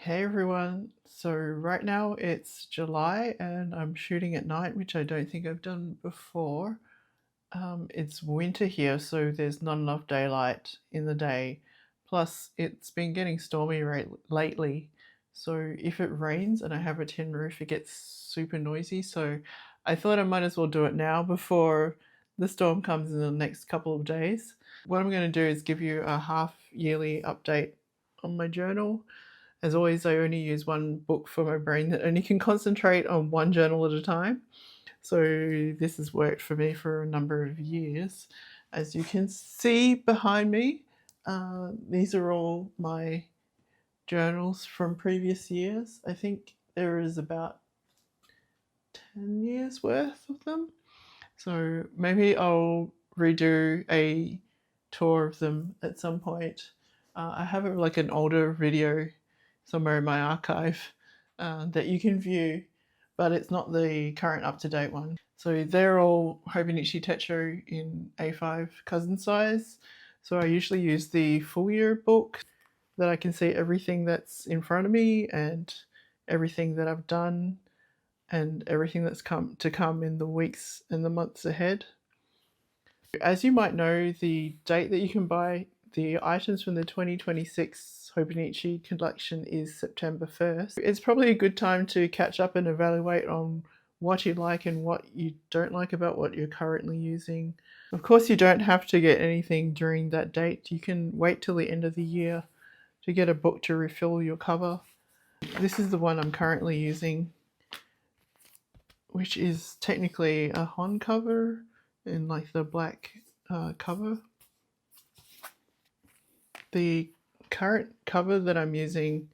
Hey everyone, so right now it's July and I'm shooting at night, which I don't think I've done before. It's winter here, so there's not enough daylight in the day. Plus, it's been getting stormy lately, so if it rains and I have a tin roof, it gets super noisy. So I thought I might as well do it now before the storm comes in the next couple of days. What I'm going to do is give you a half yearly update on my journal. As always, I only use one book for my brain that only can concentrate on one journal at a time. So this has worked for me for a number of years. As you can see behind me, these are all my journals from previous years. I think there is about 10 years worth of them. So maybe I'll redo a tour of them at some point. I have like an older video somewhere in my archive that you can view, but it's not the current up-to-date one. So they're all Hobonichi Techo in A5 cousin size. So I usually use the full year book that I can see everything that's in front of me and everything that I've done and everything that's come in the weeks and the months ahead. As you might know, the date that you can buy the items from the 2026 Hobonichi collection is September 1st. It's probably a good time to catch up and evaluate on what you like and what you don't like about what you're currently using. Of course, you don't have to get anything during that date. You can wait till the end of the year to get a book to refill your cover. This is the one I'm currently using, which is technically a Hon cover in like the black cover. The current cover that I'm using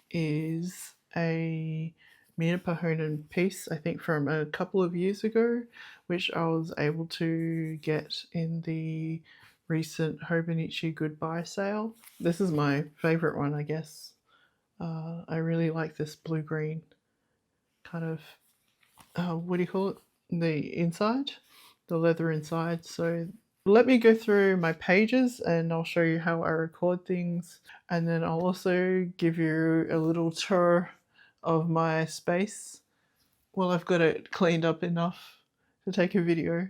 is a Mina Pahonen piece, I think from a couple of years ago, which I was able to get in the recent Hobonichi Goodbye sale. This is my favourite one, I guess. I really like this blue-green kind of what do you call it? The inside, the leather inside. So let me go through my pages and I'll show you how I record things. And then I'll also give you a little tour of my space. Well, I've got it cleaned up enough to take a video.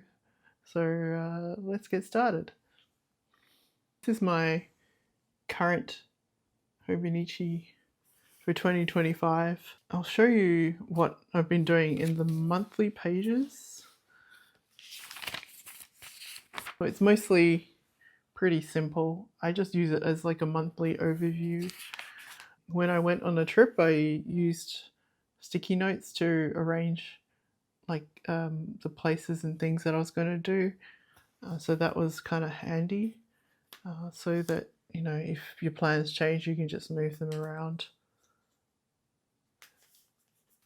So let's get started. This is my current Hobonichi for 2025. I'll show you what I've been doing in the monthly pages. It's mostly pretty simple. I just use it as like a monthly overview. When I went on a trip, I used sticky notes to arrange like the places and things that I was going to do. So that was kind of handy so that, you know, if your plans change, you can just move them around.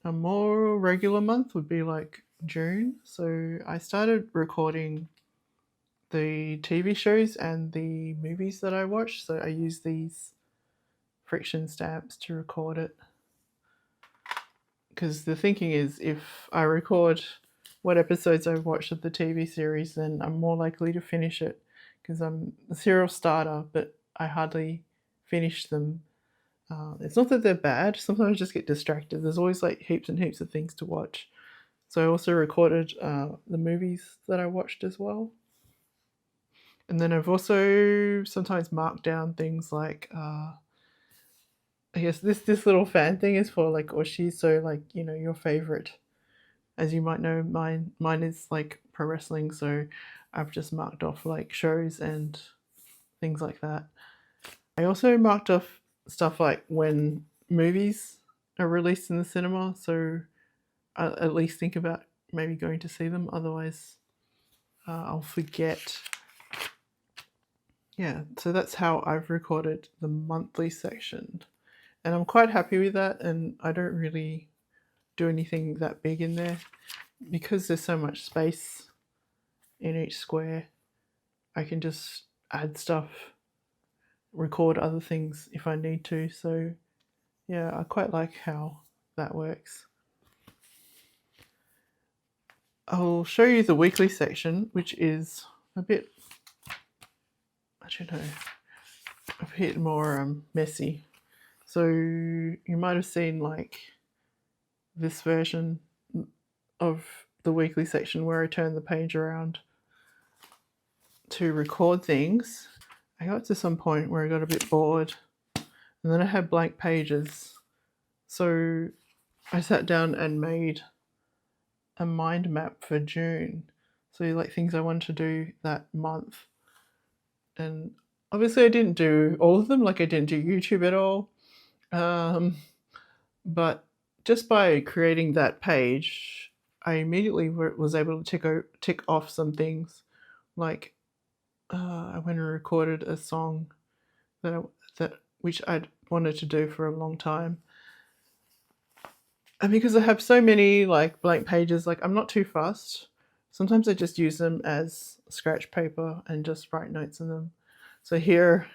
A more regular month would be like June. So I started recording the TV shows and the movies that I watch. So I use these friction stamps to record it. Because the thinking is if I record what episodes I've watched of the TV series, then I'm more likely to finish it. Because I'm a serial starter, but I hardly finish them. It's not that they're bad, sometimes I just get distracted. There's always like heaps and heaps of things to watch. So I also recorded the movies that I watched as well. And then I've also sometimes marked down things like, I guess this little fan thing is for like Oshi, so like, you know, your favorite. As you might know, mine is like pro wrestling, so I've just marked off like shows and things like that. I also marked off stuff like when movies are released in the cinema, so I at least think about maybe going to see them, otherwise I'll forget. Yeah, so that's how I've recorded the monthly section. And I'm quite happy with that, and I don't really do anything that big in there. Because there's so much space in each square, I can just add stuff, record other things if I need to. So yeah, I quite like how that works. I'll show you the weekly section, which is a bit, I don't know, a bit more messy. So you might have seen like this version of the weekly section where I turn the page around to record things. I got to some point where I got a bit bored, and then I had blank pages. So I sat down and made a mind map for June. So like things I wanted to do that month. And obviously I didn't do all of them, like I didn't do YouTube at all. But just by creating that page, I immediately was able to tick off some things. Like I went and recorded a song which I'd wanted to do for a long time. And because I have so many like blank pages, like I'm not too fussed. Sometimes I just use them as scratch paper and just write notes in them. So here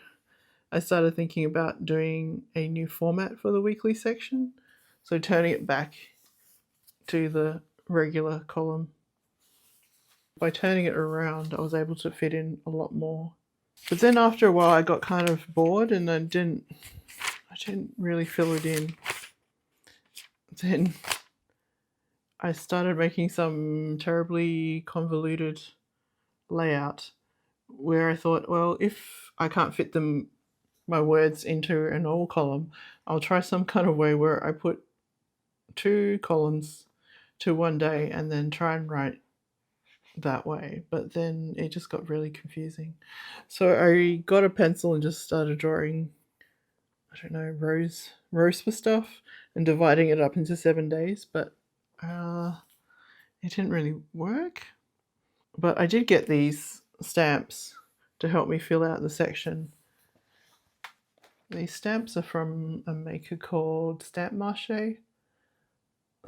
I started thinking about doing a new format for the weekly section. So turning it back to the regular column. By turning it around, I was able to fit in a lot more. But then after a while I got kind of bored and I didn't really fill it in. Then I started making some terribly convoluted layout where I thought, well, if I can't fit my words into a normal column, I'll try some kind of way where I put 2 columns to one day and then try and write that way. But then it just got really confusing. So I got a pencil and just started drawing, I don't know, rows for stuff and dividing it up into 7 days, but it didn't really work. But I did get these stamps to help me fill out the section. These stamps are from a maker called Stamp Marche.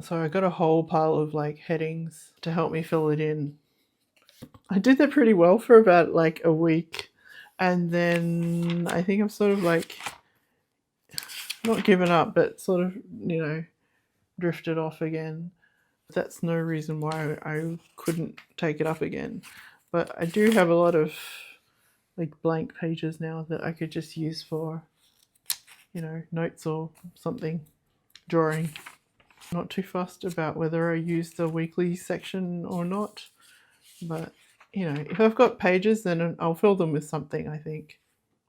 So I got a whole pile of like headings to help me fill it in. I did that pretty well for about like a week, and then I think I'm sort of like not given up, but sort of, drifted off again. That's no reason why I couldn't take it up again. But I do have a lot of like blank pages now that I could just use for, notes or something, drawing. I'm not too fussed about whether I use the weekly section or not. But, if I've got pages, then I'll fill them with something, I think.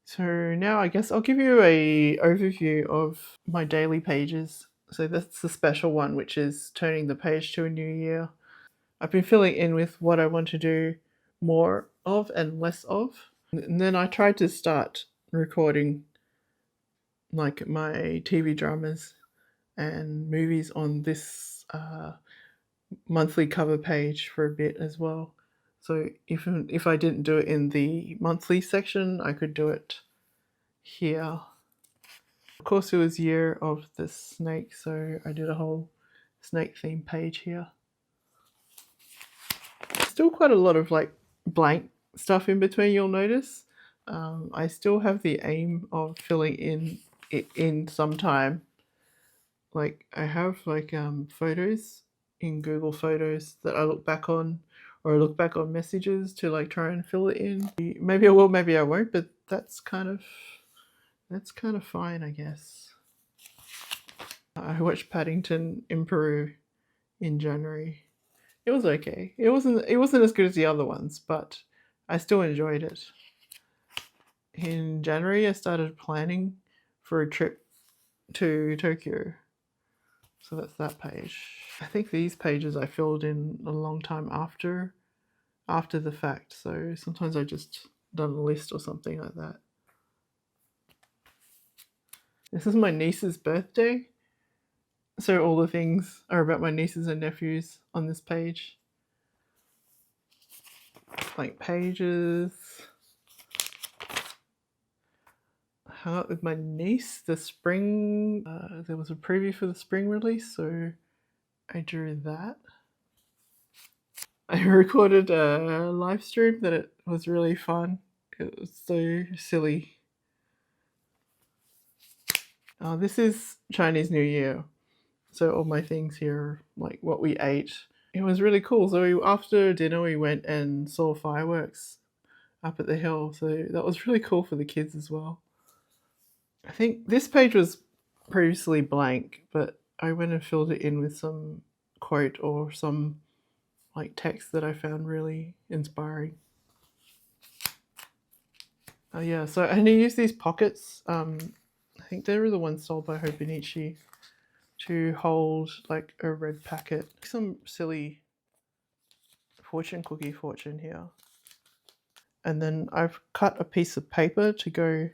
So now I guess I'll give you a overview of my daily pages. So that's the special one, which is turning the page to a new year. I've been filling in with what I want to do more of and less of. And then I tried to start recording like my TV dramas and movies on this monthly cover page for a bit as well. So if I didn't do it in the monthly section, I could do it here. Of course, it was Year of the Snake, so I did a whole snake theme page here. Still quite a lot of like blank stuff in between, you'll notice. I still have the aim of filling it in sometime. Like I have like photos in Google Photos that I look back on, or I look back on messages to like try and fill it in. Maybe I will, maybe I won't, but that's kind of fine, I guess. I watched Paddington in Peru in January. It was okay. It wasn't as good as the other ones, but I still enjoyed it. In January, I started planning for a trip to Tokyo. So that's that page. I think these pages I filled in a long time after the fact. So sometimes I just done a list or something like that. This is my niece's birthday. So all the things are about my nieces and nephews on this page. Blank pages. I hung out with my niece the spring. There was a preview for the spring release, so I drew that. I recorded a live stream that it was really fun. It was so silly. This is Chinese New Year. So all my things here are like what we ate. It was really cool. So after dinner we went and saw fireworks up at the hill. So that was really cool for the kids as well. I think this page was previously blank, but I went and filled it in with some quote or some like text that I found really inspiring. Yeah, so I use these pockets. I think they were the ones sold by Hobonichi to hold like a red packet. Some silly fortune cookie fortune here. And then I've cut a piece of paper to go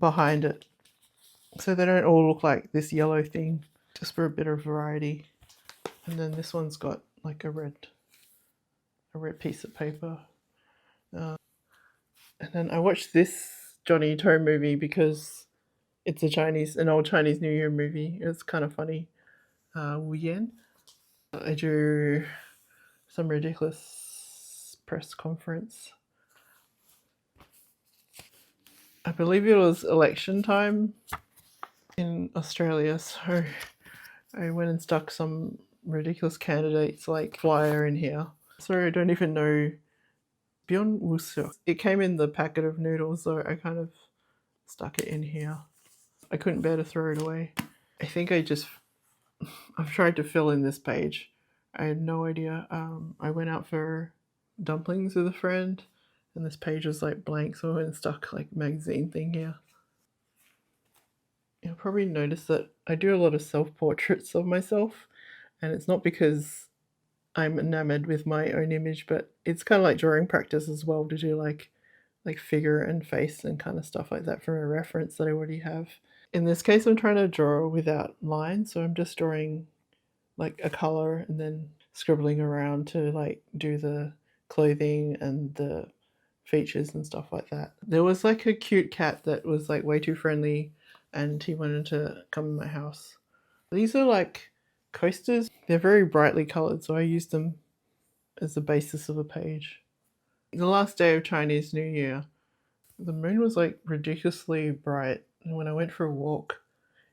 behind it so they don't all look like this yellow thing, just for a bit of variety. And then this one's got like a red piece of paper. And then I watched this Johnny To movie because it's an old Chinese New Year movie. It's kind of funny. Wu Yan. I drew some ridiculous press conference. I believe it was election time in Australia, so I went and stuck some ridiculous candidates like flyer in here. Sorry, I don't even know. Beyond Wusu. It came in the packet of noodles, so I kind of stuck it in here. I couldn't bear to throw it away. I think I've tried to fill in this page. I had no idea. I went out for dumplings with a friend, and this page was like blank, so I went and stuck like magazine thing here. You'll probably notice that I do a lot of self-portraits of myself, and it's not because I'm enamored with my own image, but it's kind of like drawing practice as well to do like figure and face and kind of stuff like that from a reference that I already have. In this case, I'm trying to draw without lines, so I'm just drawing like a color and then scribbling around to like do the clothing and the features and stuff like that. There was like a cute cat that was like way too friendly and he wanted to come in my house. These are like coasters. They're very brightly colored, so I use them as the basis of the page. The last day of Chinese New Year, the moon was like ridiculously bright, and when I went for a walk,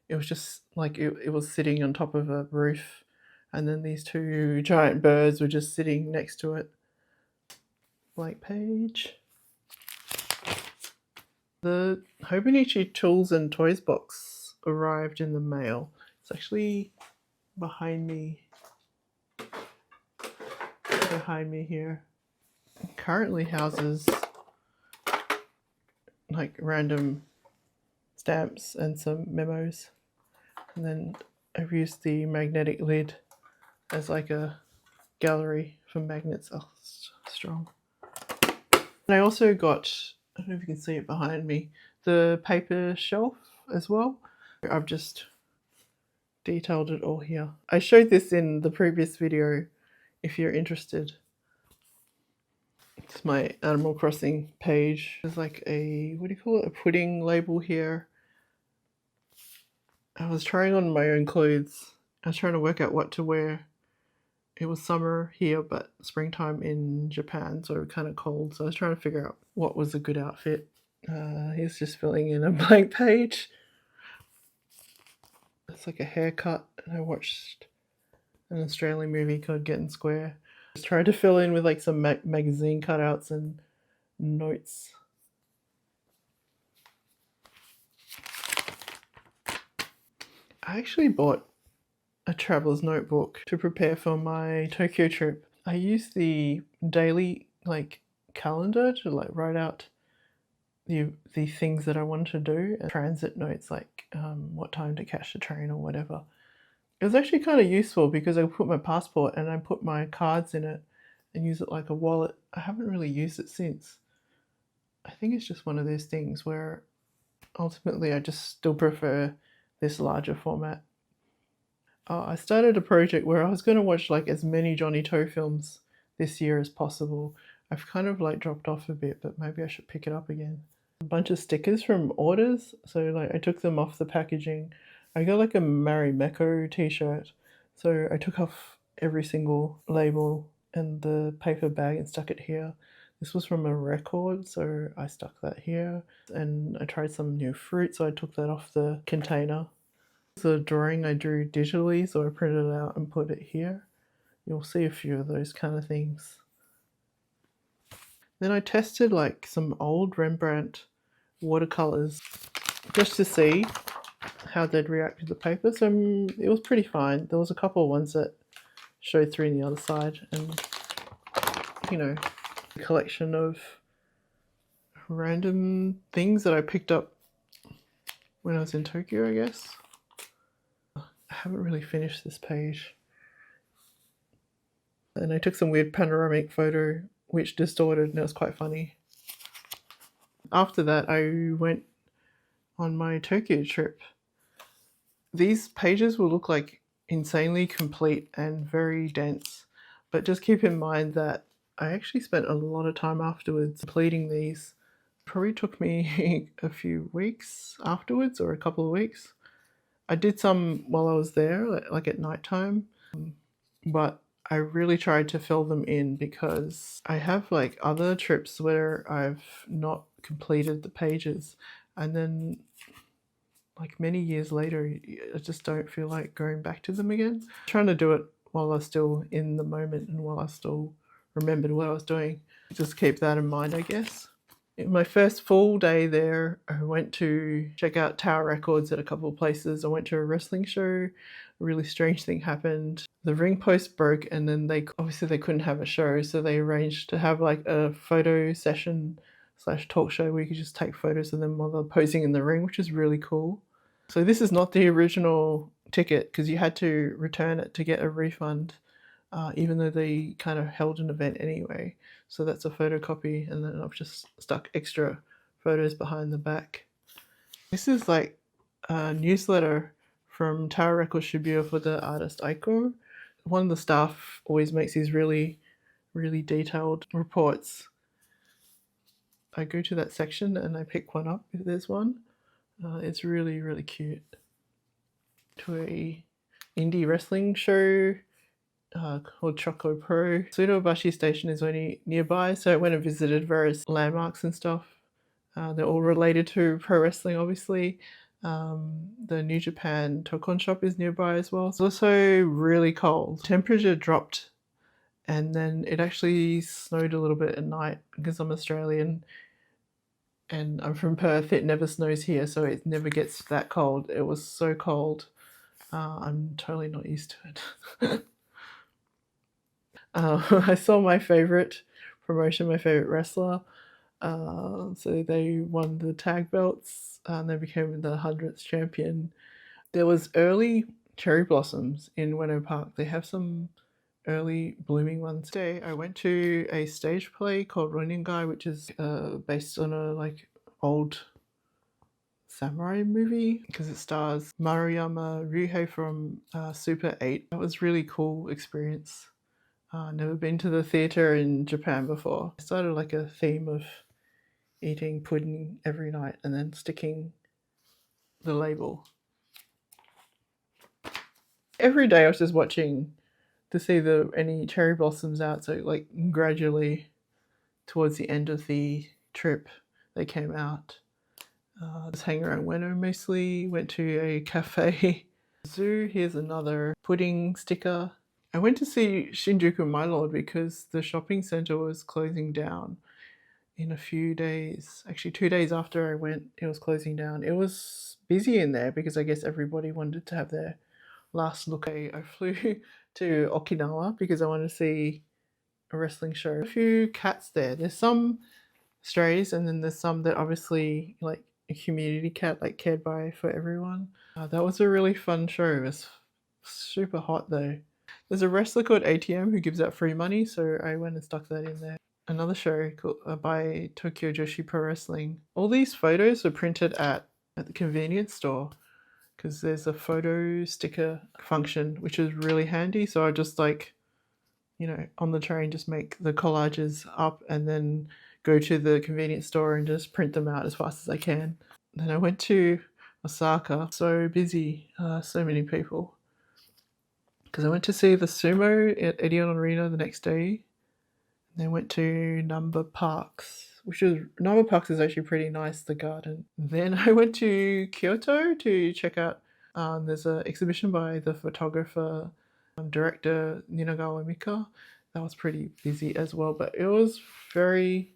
it was just like it was sitting on top of a roof, and then these two giant birds were just sitting next to it. Blank page. The Hobonichi Tools and Toys box arrived in the mail. It's actually behind me here. It currently houses like random stamps and some memos, and then I've used the magnetic lid as like a gallery for magnets. Oh, strong. And I also got, I don't know if you can see it behind me, the paper shelf as well. I've just detailed it all here. I showed this in the previous video if you're interested. It's my Animal Crossing page. There's like a, what do you call it, a pudding label here. I was trying on my own clothes. I was trying to work out what to wear. It was summer here, but springtime in Japan, so kind of cold. So I was trying to figure out what was a good outfit. He's just filling in a blank page. It's like a haircut, and I watched an Australian movie called Getting Square. Just tried to fill in with like some magazine cutouts and notes. I actually bought a traveler's notebook to prepare for my Tokyo trip. I used the daily like calendar to like write out the things that I wanted to do, and transit notes like what time to catch the train or whatever. It was actually kind of useful because I put my passport and I put my cards in it and use it like a wallet. I haven't really used it since. I think it's just one of those things where ultimately I just still prefer this larger format. I started a project where I was going to watch like as many Johnny To films this year as possible. I've kind of like dropped off a bit, but maybe I should pick it up again. A bunch of stickers from orders, so like I took them off the packaging. I got like a Marimekko t-shirt, so I took off every single label and the paper bag and stuck it here. This was from a record, so I stuck that here. And I tried some new fruit, so I took that off the container. The drawing I drew digitally, so I printed it out and put it here. You'll see a few of those kind of things. Then I tested like some old Rembrandt watercolors just to see how they'd react to the paper. So it was pretty fine. There was a couple of ones that showed through on the other side, and you know, a collection of random things that I picked up when I was in Tokyo, I guess. I haven't really finished this page. And I took some weird panoramic photo which distorted, and it was quite funny. After that, I went on my Tokyo trip. These pages will look like insanely complete and very dense, but just keep in mind that I actually spent a lot of time afterwards completing these. Probably took me a few weeks afterwards, or a couple of weeks. I did some while I was there, like at night time, but I really tried to fill them in because I have like other trips where I've not completed the pages, and then like many years later I just don't feel like going back to them again. I'm trying to do it while I was still in the moment and while I still remembered what I was doing. Just keep that in mind, I guess. In my first full day there, I went to check out tower records at a couple of places. I went to a wrestling show. A really strange thing happened. The ring post broke, and then they couldn't have a show, so they arranged to have like a photo session slash talk show where you could just take photos of them while they're posing in the ring, which is really cool. So this is not the original ticket because you had to return it to get a refund, even though they kind of held an event anyway. So that's a photocopy, and then I've just stuck extra photos behind the back. This is like a newsletter from Tower Record Shibuya for the artist Aiko. One of the staff always makes these really, really detailed reports. I go to that section and I pick one up if there's one. It's really, really cute. To a indie wrestling show called Choco Pro. Sudobashi Station is only nearby, so I went and visited various landmarks and stuff. They're all related to pro wrestling, obviously. The New Japan Tokon shop is nearby as well. It's also really cold. Temperature dropped, and then it actually snowed a little bit at night because I'm Australian and I'm from Perth. It never snows here, so it never gets that cold. It was so cold. I'm totally not used to it. I saw my favorite promotion, my favorite wrestler. So they won the tag belts and they became the 100th champion. There was early cherry blossoms in Ueno Park. They have some early blooming ones. Today I went to a stage play called Roningai, which is based on a like old samurai movie because it stars Maruyama Ryuhei from Super 8. That was really cool experience. Never been to the theatre in Japan before. I started like a theme of eating pudding every night and then sticking the label. Every day I was just watching to see any cherry blossoms out. So like gradually towards the end of the trip they came out. Just hanging around Ueno mostly. Went to a cafe. Zoo, here's another pudding sticker. I went to see Shinjuku My Lord because the shopping centre was closing down in a few days. Actually, 2 days after I went, it was closing down. It was busy in there because I guess everybody wanted to have their last look. I flew to Okinawa because I wanted to see a wrestling show. A few cats there. There's some strays and then there's some that obviously like a community cat, like cared by for everyone. That was a really fun show. It was super hot though. There's a wrestler called ATM who gives out free money, so I went and stuck that in there. Another show called, by Tokyo Joshi Pro Wrestling. All these photos were printed at the convenience store because there's a photo sticker function, which is really handy. So I just like, on the train, just make the collages up and then go to the convenience store and just print them out as fast as I can. Then I went to Osaka. So busy, so many people. Because I went to see the sumo at Edion Arena the next day. Then went to Number Parks, Number Parks is actually pretty nice, the garden. Then I went to Kyoto to check out, there's an exhibition by the photographer, director Ninagawa Mika. That was pretty busy as well, but it was very,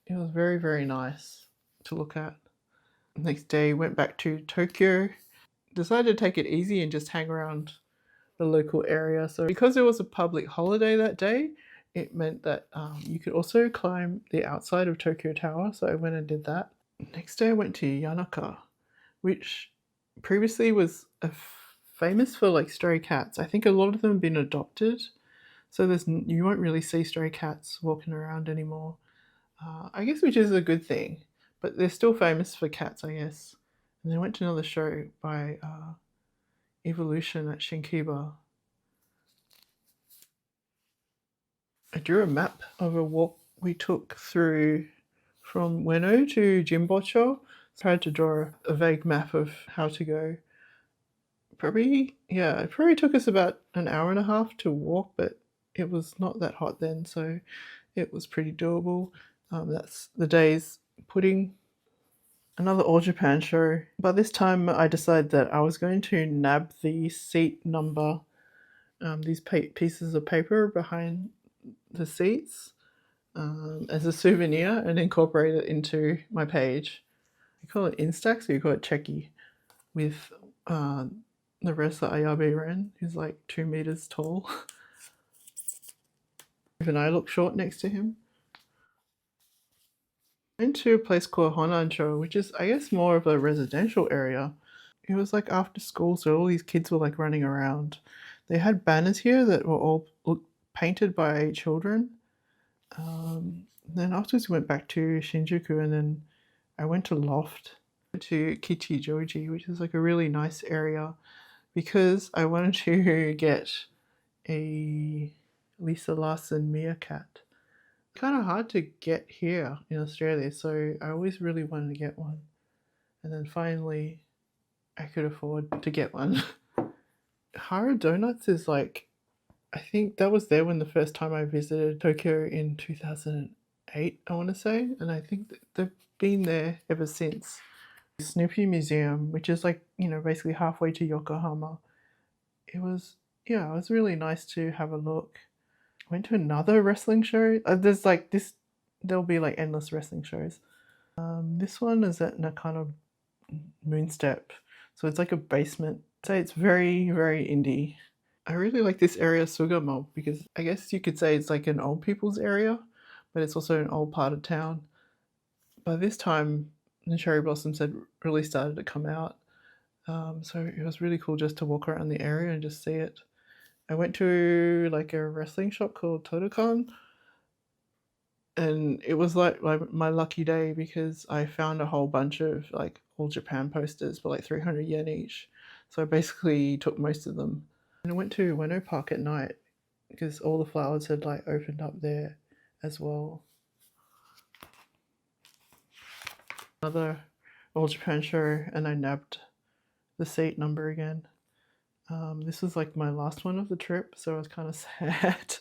very nice to look at. Next day, went back to Tokyo. Decided to take it easy and just hang around the local area. So because it was a public holiday that day, it meant that you could also climb the outside of Tokyo Tower. So I went and did that. Next day, I went to Yanaka, which previously was famous for like stray cats. I think a lot of them have been adopted, so you won't really see stray cats walking around anymore. I guess, which is a good thing, but they're still famous for cats, I guess. And then went to another show by Evolution at Shinkiba. I drew a map of a walk we took through from Ueno to Jimbocho. So I tried to draw a vague map of how to go. It probably took us about an hour and a half to walk, but it was not that hot then, so it was pretty doable. That's the day's pudding. Another All Japan show. By this time, I decided that I was going to nab the seat number, these pieces of paper behind the seats, as a souvenir and incorporate it into my page. You call it Instax or you call it Checky, with the wrestler Ayabe Ren, who's like 2 meters tall. Even I look short next to him. Went to a place called Honancho, which is, I guess, more of a residential area. It was like after school, so all these kids were like running around. They had banners here that were all painted by children. Then afterwards, we went back to Shinjuku, and then I went to Loft, to Kichijoji, which is like a really nice area, because I wanted to get a Lisa Larson meerkat. Kind of hard to get here in Australia, so I always really wanted to get one. And then finally, I could afford to get one. Hara Donuts is like, I think that was there when the first time I visited Tokyo in 2008, I want to say, and I think they've been there ever since. Snoopy Museum, which is like, basically halfway to Yokohama. It was really nice to have a look. I went to another wrestling show. There'll be like endless wrestling shows. This one is at Nakano Moonstep, so it's like a basement. I'd say it's very, very indie. I really like this area, Sugamo, because I guess you could say it's like an old people's area, but it's also an old part of town. By this time, the cherry blossoms had really started to come out, so it was really cool just to walk around the area and just see it. I went to like a wrestling shop called Todokan, and it was like my lucky day because I found a whole bunch of like All Japan posters for like 300 yen each. So I basically took most of them. And I went to Ueno Park at night because all the flowers had like opened up there as well. Another All Japan show, and I nabbed the seat number again. This was like my last one of the trip, so I was kind of sad.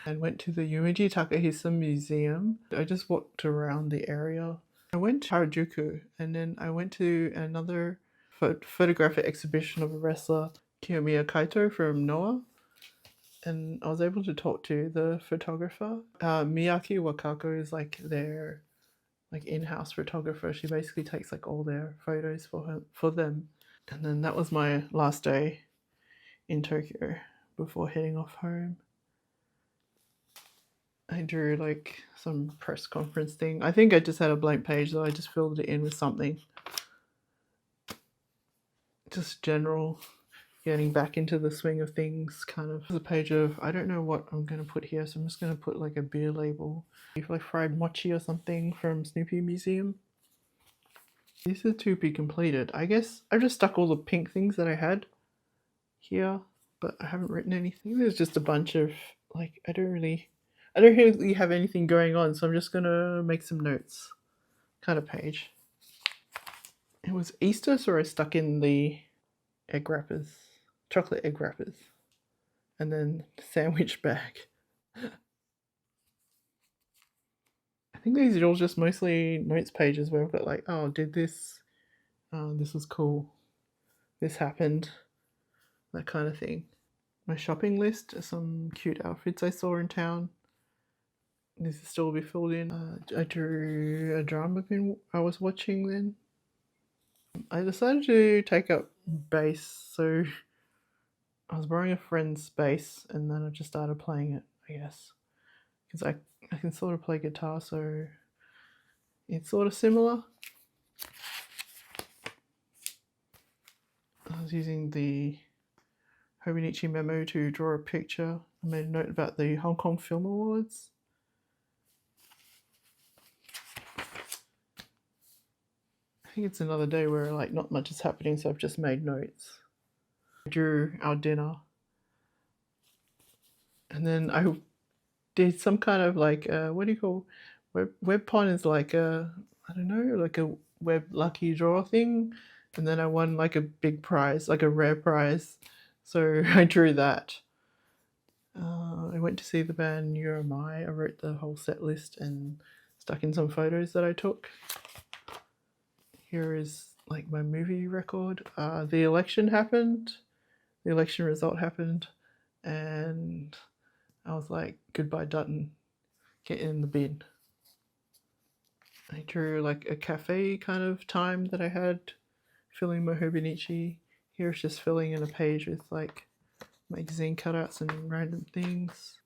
And went to the Yumeji Takahisa Museum. I just walked around the area. I went to Harajuku, and then I went to another photographic exhibition of a wrestler, Kiyomiya Kaito from Noah, and I was able to talk to the photographer. Miyaki Wakako is like their like in-house photographer. She basically takes like all their photos for them. And then that was my last day in Tokyo before heading off home. I drew like some press conference thing. I think I just had a blank page, so I just filled it in with something. Just general, getting back into the swing of things, kind of. The page of, I don't know what I'm going to put here, so I'm just going to put like a beer label. Like fried mochi or something from Snoopy Museum. These are to be completed. I guess I've just stuck all the pink things that I had here, but I haven't written anything. There's just a bunch of like, I don't really have anything going on, so I'm just gonna make some notes kind of page. It was Easter, so I stuck in the egg wrappers, chocolate egg wrappers, and then sandwich bag. I think these are all just mostly notes pages where I've got like, oh, did this, this was cool, this happened, that kind of thing. My shopping list, some cute outfits I saw in town. This is still to be filled in. I drew a drama I was watching then. I decided to take up bass, so I was borrowing a friend's bass and then I just started playing it, I guess. Because I can sort of play guitar, so it's sort of similar. I was using the Hobonichi memo to draw a picture. I made a note about the Hong Kong Film Awards. I think it's another day where like not much is happening, so I've just made notes. I drew our dinner, and then I did some kind of like what do you call web pon is like a I don't know like a web lucky draw thing, and then I won like a big prize, like a rare prize. So I drew that. I went to see the band You're My. I wrote the whole set list and stuck in some photos that I took. Here is like my movie record. The election happened. The election result happened, and I was like, "Goodbye, Dutton. Get in the bin." I drew like a cafe kind of time that I had filling my Hobonichi. Here's just filling in a page with like magazine cutouts and random things.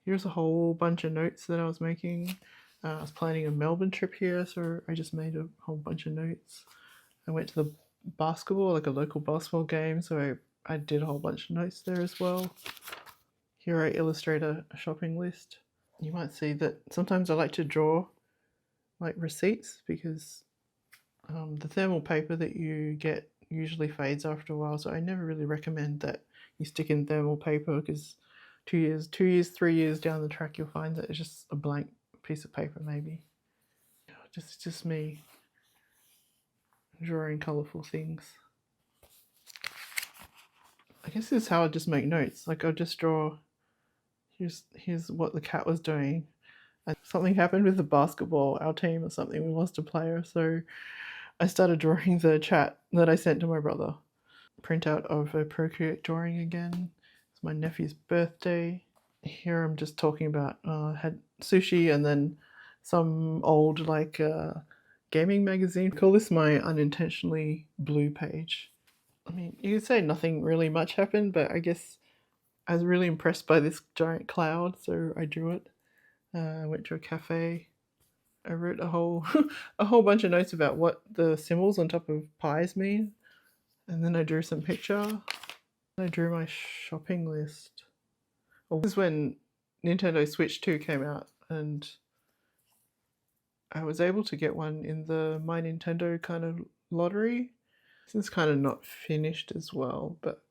Here's a whole bunch of notes that I was making. I was planning a Melbourne trip here, so I just made a whole bunch of notes. I went to the basketball, like a local basketball game, so I did a whole bunch of notes there as well. Here I illustrate a shopping list. You might see that sometimes I like to draw like receipts because the thermal paper that you get usually fades after a while, so I never really recommend that you stick in thermal paper because 2 years, 3 years down the track, you'll find that it's just a blank piece of paper, maybe. Just me drawing colourful things. I guess this is how I just make notes. Like I'll just draw. Here's what the cat was doing. And something happened with the basketball, our team or something. We lost a player, so I started drawing the chat that I sent to my brother. Printout of a Procreate drawing again. It's my nephew's birthday. Here I'm just talking about had sushi and then some old like gaming magazine. Call this my unintentionally blue page. I mean, you could say nothing really much happened, but I guess I was really impressed by this giant cloud, so I drew it. I went to a cafe. I wrote a whole a whole bunch of notes about what the symbols on top of pies mean, and then I drew some picture. I drew my shopping list. Well, this is when Nintendo Switch 2 came out, and I was able to get one in the My Nintendo kind of lottery. This is kind of not finished as well, but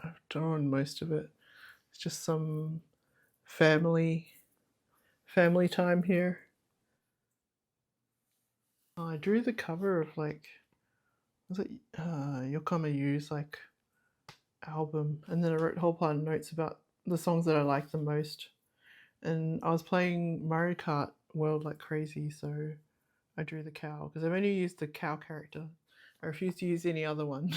I've drawn most of it. It's just some family time here. I drew the cover of like was it Yokama Yu's like album, and then I wrote a whole pile of notes about the songs that I like the most. And I was playing Mario Kart World like crazy, so I drew the cow because I've only used the cow character. I refuse to use any other one.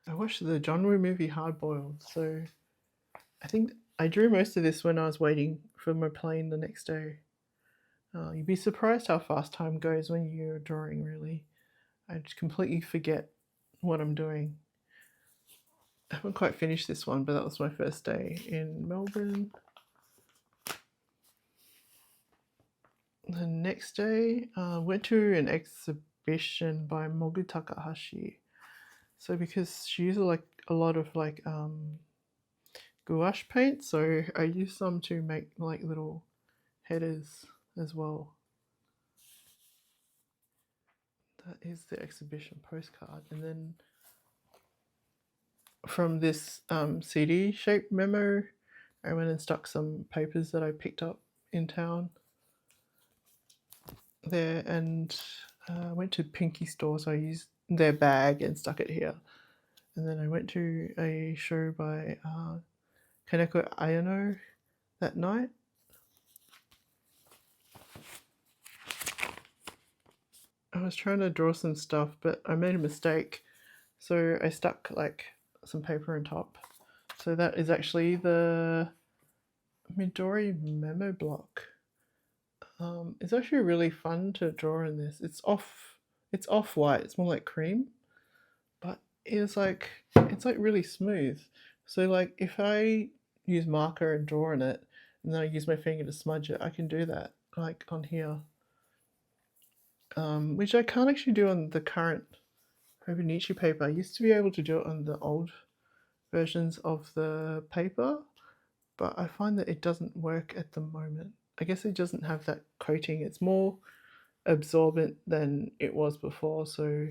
I watched the John Woo movie Hard Boiled, so I think I drew most of this when I was waiting for my plane the next day. You'd be surprised how fast time goes when you're drawing, really. I just completely forget what I'm doing. I haven't quite finished this one, but that was my first day in Melbourne. The next day, went to an exhibition by Mogu Takahashi. So because she uses like a lot of like gouache paint, so I used some to make like little headers as well. That is the exhibition postcard, and then from this CD-shaped memo, I went and stuck some papers that I picked up in town there, and went to Pinky store, so I used their bag and stuck it here. And then I went to a show by Kaneko Ayano that night. I was trying to draw some stuff, but I made a mistake, so I stuck like some paper on top. So that is actually the Midori memo block. It's actually really fun to draw in this. It's off It's off-white, it's more like cream, but it's like really smooth. So like if I use marker and draw on it and then I use my finger to smudge it, I can do that like on here. Which I can't actually do on the current Hobonichi paper. I used to be able to do it on the old versions of the paper, but I find that it doesn't work at the moment. I guess it doesn't have that coating. It's more absorbent than it was before, so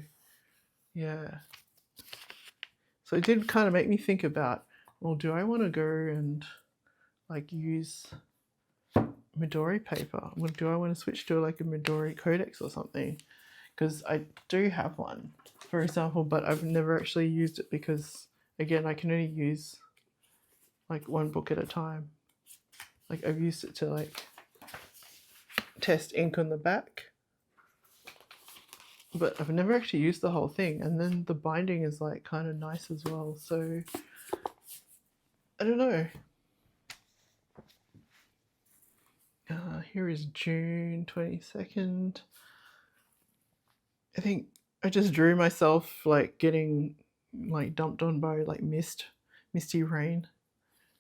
yeah. So it did kind of make me think about, well, do I want to go and like use Midori paper? Well, do I want to switch to like a Midori Codex or something? Because I do have one, for example, but I've never actually used it because, again, I can only use like one book at a time. Like I've used it to like test ink on the back, but I've never actually used the whole thing. And then the binding is like kind of nice as well. So I don't know. Here is June 22nd. I think I just drew myself like getting like dumped on by like misty rain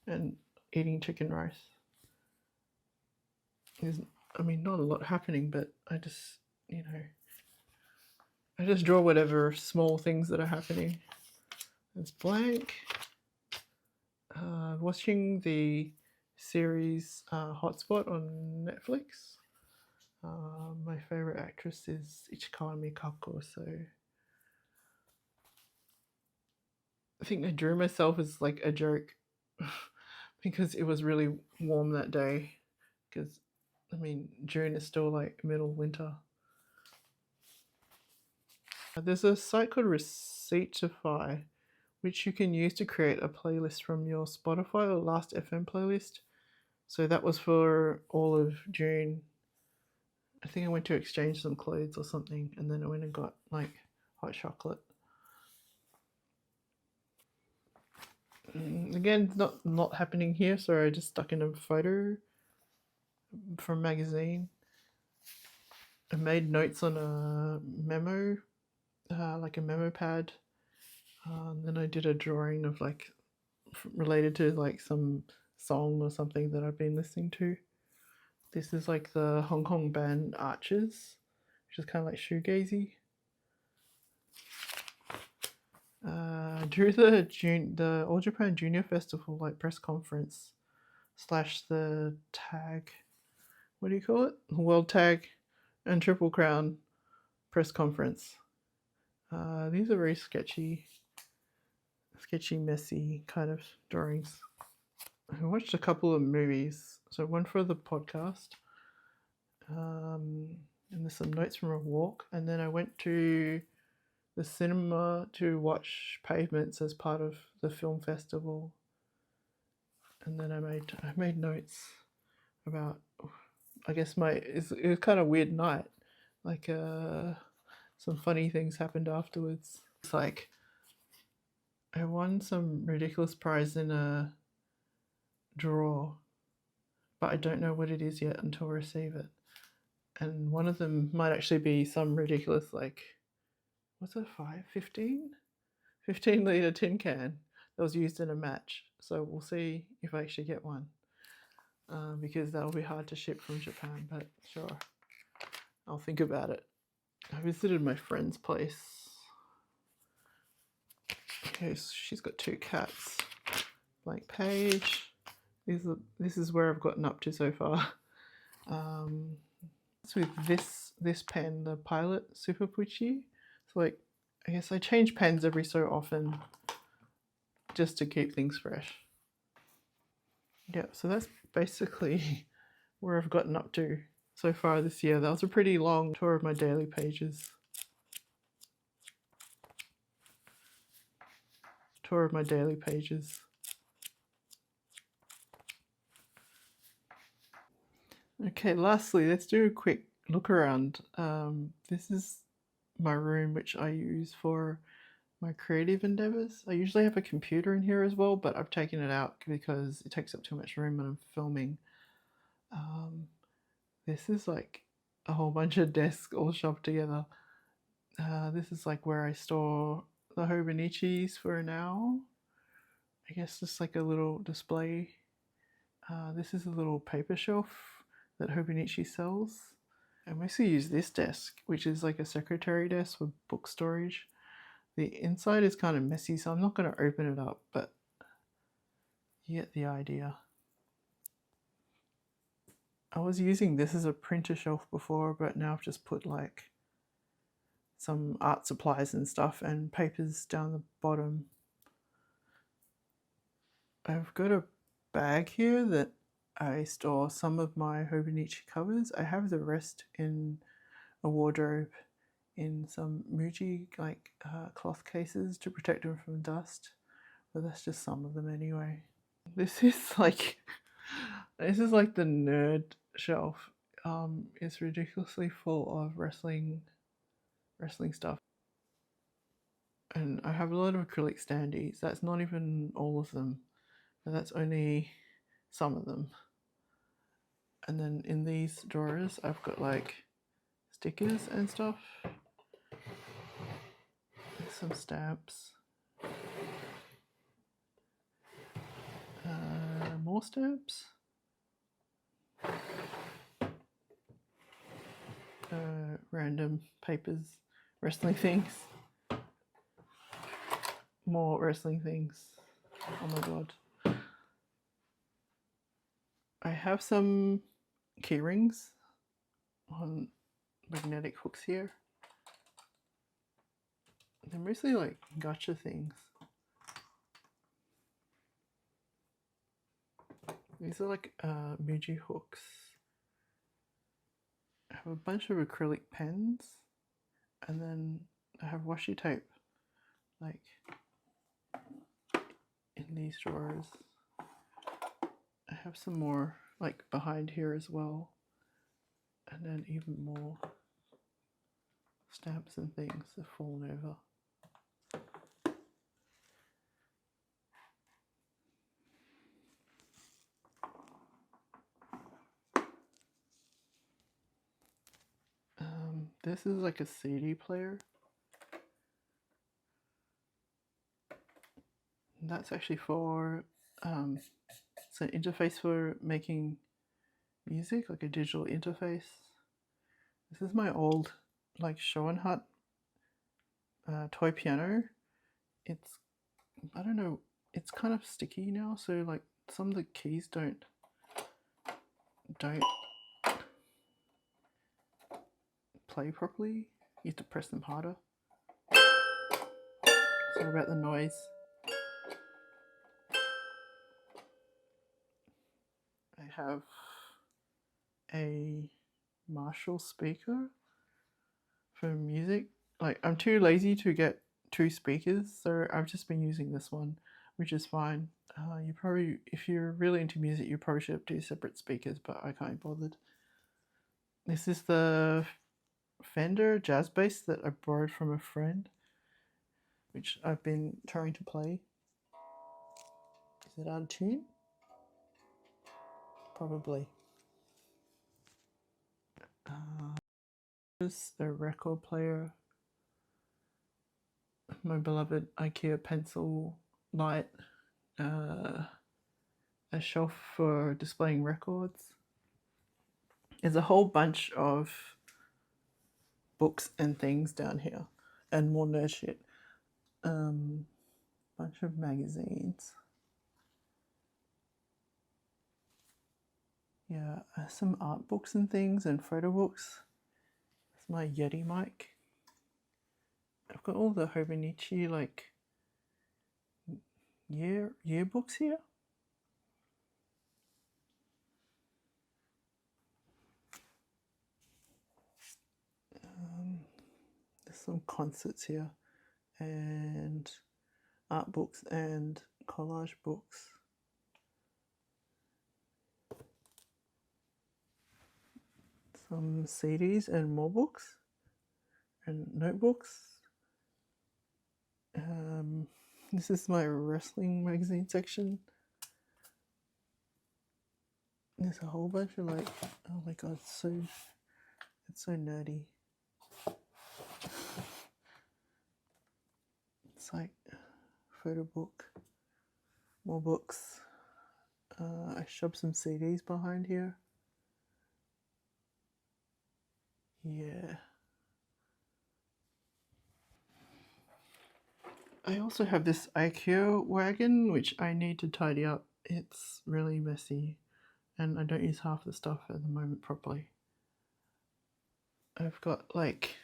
and eating chicken rice. There's, I mean, not a lot happening, but I just, I just draw whatever small things that are happening. It's blank. Watching the series Hotspot on Netflix. My favorite actress is Ichikawa Mikako, so I think I drew myself as like a joke because it was really warm that day. Because I mean, June is still like middle winter. There's a site called Receiptify, which you can use to create a playlist from your Spotify or Last FM playlist. So that was for all of June. I think I went to exchange some clothes or something, and then I went and got like hot chocolate. Again, not happening here, so I just stuck in a photo from a magazine. I made notes on a memo, like a memo pad. Then I did a drawing of like related to like some song or something that I've been listening to. This is like the Hong Kong band Arches, which is kind of like shoegazy. Drew the All Japan Junior Festival like press conference / the tag, what do you call it? World Tag and Triple Crown press conference. These are very sketchy, messy kind of drawings. I watched a couple of movies, so one for the podcast, and there's some notes from a walk, and then I went to the cinema to watch Pavements as part of the film festival, and then I made notes about, I guess it was kind of a weird night, like some funny things happened afterwards. It's like I won some ridiculous prize in a draw, but I don't know what it is yet until I receive it. And one of them might actually be some ridiculous, like, what's it, 15 litre tin can that was used in a match. So we'll see if I actually get one, because that'll be hard to ship from Japan, but sure, I'll think about it. I visited my friend's place. Okay, so she's got 2 cats. Blank page. This is where I've gotten up to so far. It's with this pen, the Pilot Super Pucci. So like, I guess I change pens every so often just to keep things fresh. Yeah, so that's basically where I've gotten up to so far this year. That was a pretty long tour of my daily pages. Okay, lastly, let's do a quick look around. This is my room, which I use for my creative endeavors. I usually have a computer in here as well, but I've taken it out because it takes up too much room when I'm filming. This is like a whole bunch of desks all shoved together. This is like where I store the Hobonichis for now. I guess just like a little display. This is a little paper shelf that Hobonichi sells. I mostly use this desk, which is like a secretary desk for book storage. The inside is kind of messy, so I'm not going to open it up, but you get the idea. I was using this as a printer shelf before, but now I've just put like some art supplies and stuff and papers down the bottom. I've got a bag here that I store some of my Hobonichi covers. I have the rest in a wardrobe in some Muji like cloth cases to protect them from dust, but that's just some of them anyway. This is like the nerd shelf. It's ridiculously full of wrestling stuff, and I have a lot of acrylic standees. That's not even all of them, but that's only some of them. And then in these drawers, I've got like stickers and stuff, some stamps, more stamps, random papers, wrestling things, more wrestling things. Oh my god. I have some key rings on magnetic hooks here. They're mostly like gotcha things. These are like Muji hooks. I have a bunch of acrylic pens, and then I have washi tape like in these drawers. I have some more like behind here as well, and then even more stamps and things have fallen over. This is like a CD player. And that's actually for it's an interface for making music, like a digital interface. This is my old like Schoenhut toy piano. It's, I don't know, it's kind of sticky now, so like some of the keys don't play properly. You have to press them harder. Sorry about the noise. I have a Marshall speaker for music. Like, I'm too lazy to get two speakers, so I've just been using this one, which is fine. You probably, if you're really into music, you probably should have two separate speakers, but I can't be bothered. This is the Fender jazz bass that I borrowed from a friend, which I've been trying to play. Is it out of tune? Probably. This is a record player. My beloved IKEA pencil light. A shelf for displaying records. There's a whole bunch of books and things down here, and more nerd shit. Bunch of magazines. Yeah, some art books and things, and photo books. It's my Yeti mic. I've got all the Hobonichi like yearbooks here. There's some concerts here, and art books and collage books. Some CDs and more books and notebooks. This is my wrestling magazine section. There's a whole bunch of like, oh my god, it's so nerdy. It's like photo book, more books. I shoved some CDs behind here. Yeah. I also have this IKEA wagon, which I need to tidy up. It's really messy, and I don't use half the stuff at the moment properly. I've got like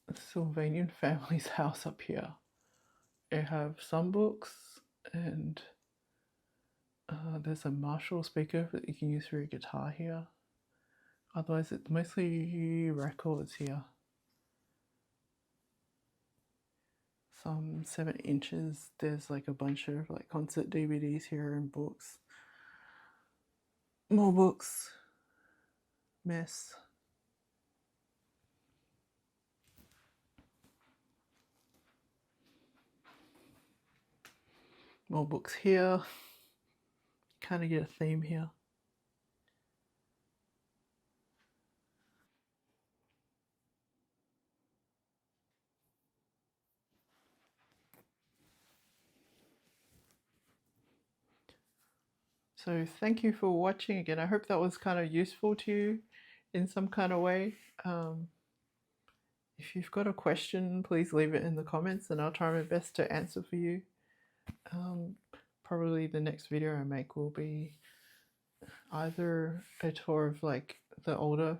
a Sylvanian family's house up here. I have some books, and there's a Marshall speaker that you can use for your guitar here. Otherwise, it's mostly records here. Some 7 inches. There's like a bunch of like concert DVDs here and books. More books. Mess. More books here. Kind of get a theme here. So thank you for watching again. I hope that was kind of useful to you in some kind of way. If you've got a question, please leave it in the comments and I'll try my best to answer for you. Probably the next video I make will be either a tour of like the older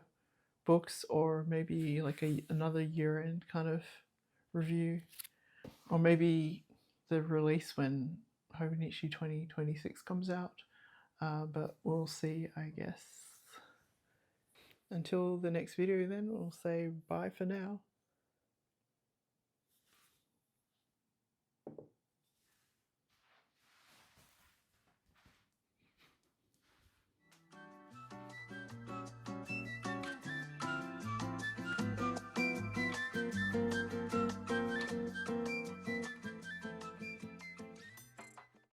books or maybe like another year-end kind of review, or maybe the release when Hobonichi 2026 comes out. But we'll see, I guess. Until the next video then, we'll say bye for now.